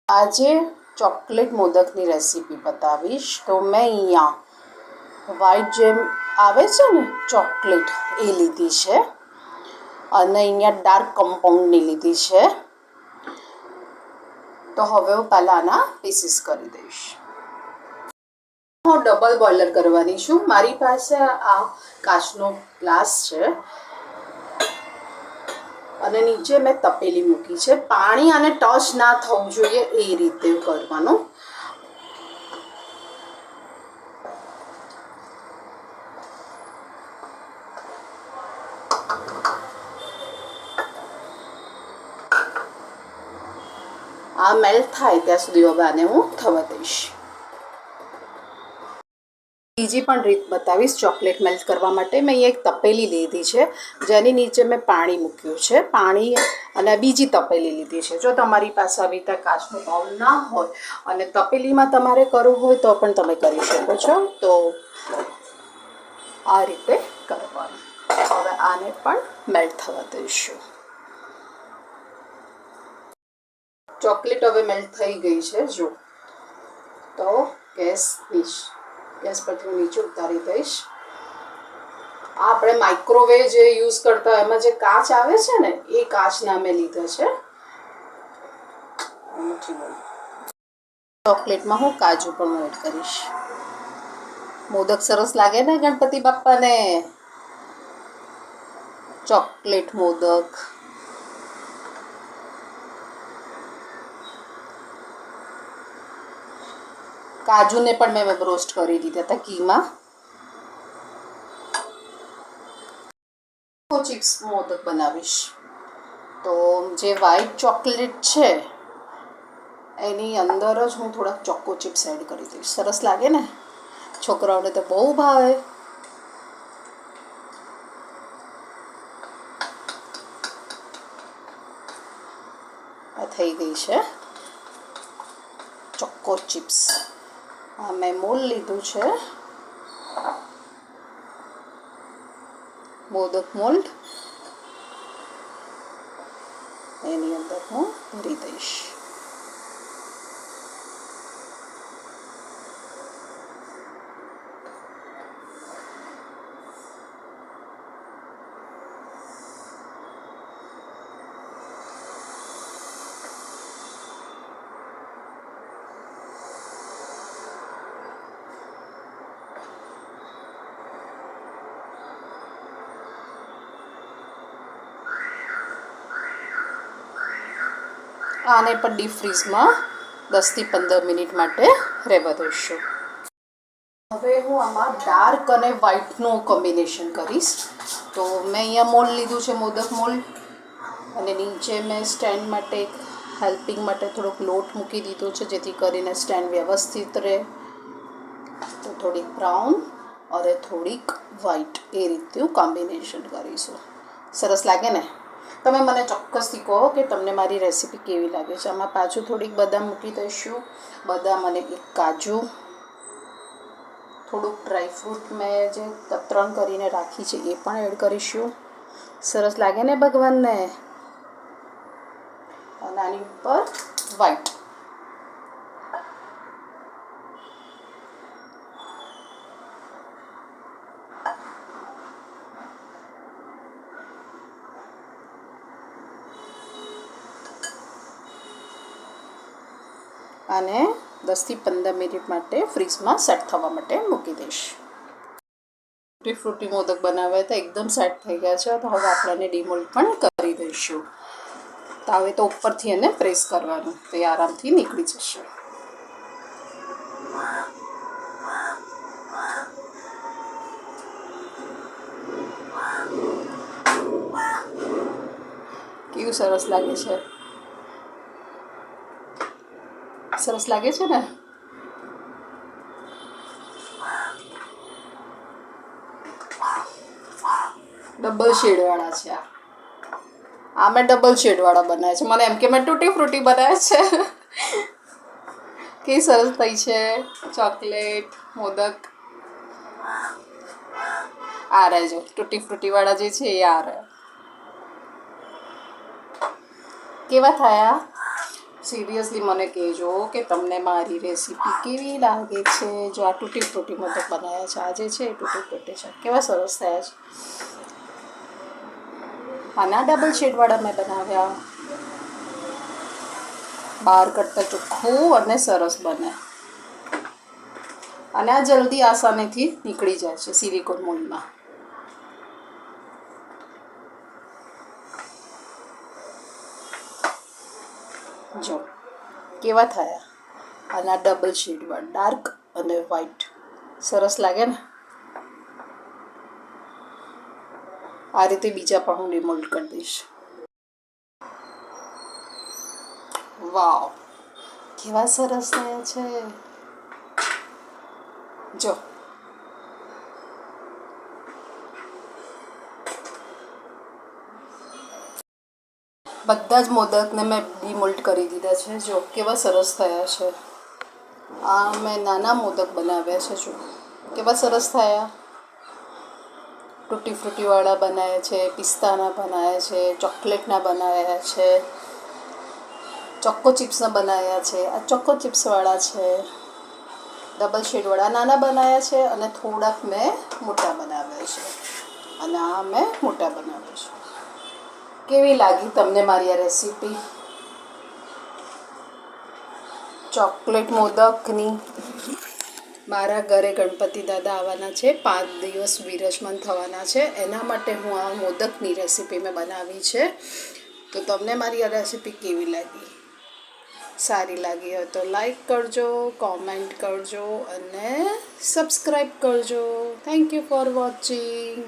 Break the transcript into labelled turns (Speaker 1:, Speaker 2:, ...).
Speaker 1: આજે chocolate મોદકની recipe બતાવીશ. તો મેં અહીંયા વ્હાઈટ જેમ આવે છે ને ચોકલેટ એ લીધી છે અને અહીંયા ડાર્ક કમ્પાઉન્ડની લીધી છે. તો હવે હું પહેલાં આના પીસીસ કરી દઈશ. હું ડબલ બોઇલર કરવાની છું. મારી પાસે આ કાચનો ગ્લાસ છે અને નીચે મેં તપેલી મૂકી છે. પાણી આને ટચ ના થવું જોઈએ એ રીતે કરવાનું. આ મેલ્ટ થાય ત્યાં સુધી હવે આને હું થવા દઈશ. બીજી પણ રીત બતાવીશ ચોકલેટ મેલ્ટ કરવા માટે. મેં એક તપેલી લીધી છે જેની નીચે મેં પાણી મૂક્યું છે. પાણી અને બીજી તપેલી લીધી છે. જો તમારી પાસે આવી રીતે કાચનો બાઉલ ના હોય અને તપેલીમાં તમારે કરવું હોય તો પણ તમે કરી શકો છો. તો આ રીતે કરવાનું. હવે આને પણ મેલ્ટ થવા દઈશું. ચોકલેટ હવે મેલ્ટ થઈ ગઈ છે. જો તો ગેસ પરથી હું નીચે ઉતારી દઈશ. આ આપણે માઇક્રોવેવ જે યુઝ કરતા હોય એમાં જે કાચ આવે છે ને એ કાચના મેં લીધા છે. ચોકલેટમાં હું કાજુ પણ એડ કરીશ. મોદક સરસ લાગે ને ગણપતિ બાપ્પાને. ચોકલેટ મોદક. કાજુને પણ મેં રોસ્ટ કરી દીધા હતા ઘીમાં. ચિપ્સ મોદક બનાવીશ. તો જે વ્હાઈટ ચોકલેટ છે એની અંદર જ હું થોડાક ચોકો ચિપ્સ એડ કરી દઈશ. સરસ લાગે ને, છોકરાઓને તો બહુ ભાવે. આ થઈ ગઈ છે ચોકો ચિપ્સ. આ મેં મોલ લીધું છે, મોદક મોલ્ડ. એની અંદર હું ભરી દઈશ. આને પણ ડીપ ફ્રીઝમાં 10 થી 15 મિનિટ માટે રહેવા દઈશું. હવે હું આમાં ડાર્ક અને વ્હાઈટનું કોમ્બિનેશન કરીશ. તો મેં અહીંયા મોલ્ડ લીધું છે, મોદક મોલ્ડ. અને નીચે મેં સ્ટેન્ડ માટે હેલ્પિંગ માટે થોડોક લોટ મૂકી દીધો છે જેથી કરીને સ્ટેન્ડ વ્યવસ્થિત રહે. તો થોડીક બ્રાઉન અને થોડીક વ્હાઈટ એ રીતનું કોમ્બિનેશન કરીશું. સરસ લાગે ને? તમે મને ચોક્કસથી કહો કે તમને મારી રેસીપી કેવી લાગે છે. આમાં પાછું થોડીક બદામ મૂકી દઈશું. બદામ અને એક કાજુ, થોડુંક ડ્રાયફ્રૂટ મેં જે કતરણ કરીને રાખી છે એ પણ એડ કરીશું. સરસ લાગે ને ભગવાનને? અને આની ઉપર વ્હાઈટ. આને 10 થી 15 મિનિટ માટે ફ્રીઝમાં સેટ થવા માટે મૂકી દઈશ. ટૂટી ફ્રૂટી મોદક બનાવ્યા હતા, એકદમ સેટ થઈ ગયા છે. તો હવે આપણે એને ડીમોલ્ડ પણ કરી દઈશું. તો હવે તો ઉપરથી એને પ્રેસ કરવાનું, તો એ આરામથી નીકળી જશે. કેવું સરસ લાગે છે? સરસ લાગે છે ને? ડબલ શેડવાળા છે આ મેં ડબલ શેડવાળા બનાવ્યા છે. મને એમ કે મેં ટૂટી ફ્રૂટી બનાવ્યા છે. કેવી સરસ થઈ છે ચોકલેટ મોદક. આ રહે જો ટૂટી ફ્રૂટીવાળા જે છે એ આ રહે. કેવા થયા? સિરિયસલી મને કહેજો કે તમને મારી રેસીપી કેવી લાગે છે. જો આ તૂટી ફ્રૂટી મોદક બનાવ્યા છે આજે છે એ તૂટી ફ્રૂટી છે, કેવા સરસ થયા છે. આના ડબલ શેડવાળા મેં બનાવ્યા, બહાર કરતાં ચોખ્ખું અને સરસ બને. અને આ જલ્દી આસાનીથી નીકળી જાય છે સિલિકોન મોલ્ડમાં. જો કેવા થયા, આના ડબલ શેડવાળા ડાર્ક અને વ્હાઈટ સરસ લાગે ને. આ રીતે બીજા પણ હું ડિમોલ્ડ કરી દઈશ. વાવ, કેવા સરસ થયા છે. જો બધા જ મોદકને મેં ડિમોલ્ડ કરી દીધા છે. જો કેવા સરસ થયા છે. આ મેં નાના મોદક બનાવ્યા છે. જો કેવા સરસ થયા. તૂટી ફ્રૂટીવાળા બનાવ્યા છે, પિસ્તાના બનાવ્યા છે, ચોકલેટના બનાવ્યા છે, ચોકો ચિપ્સના બનાવ્યા છે. આ ચોકો ચિપ્સવાળા છે, ડબલ શેડવાળા નાના બનાવ્યા છે અને થોડાક મેં મોટા બનાવ્યા છે અને આ મેં મોટા બનાવ્યા છે. કેવી લાગી તમને મારી આ રેસીપી ચોકલેટ મોદકની? મારા ઘરે ગણપતિ દાદા આવવાના છે, 5 દિવસ વિરાજમાન થવાના છે. એના માટે હું આ મોદકની રેસીપી મેં બનાવી છે. તો તમને મારી આ રેસીપી કેવી લાગી? સારી લાગી હોય તો લાઈક કરજો, કોમેન્ટ કરજો અને સબસ્ક્રાઈબ કરજો. Thank you for watching.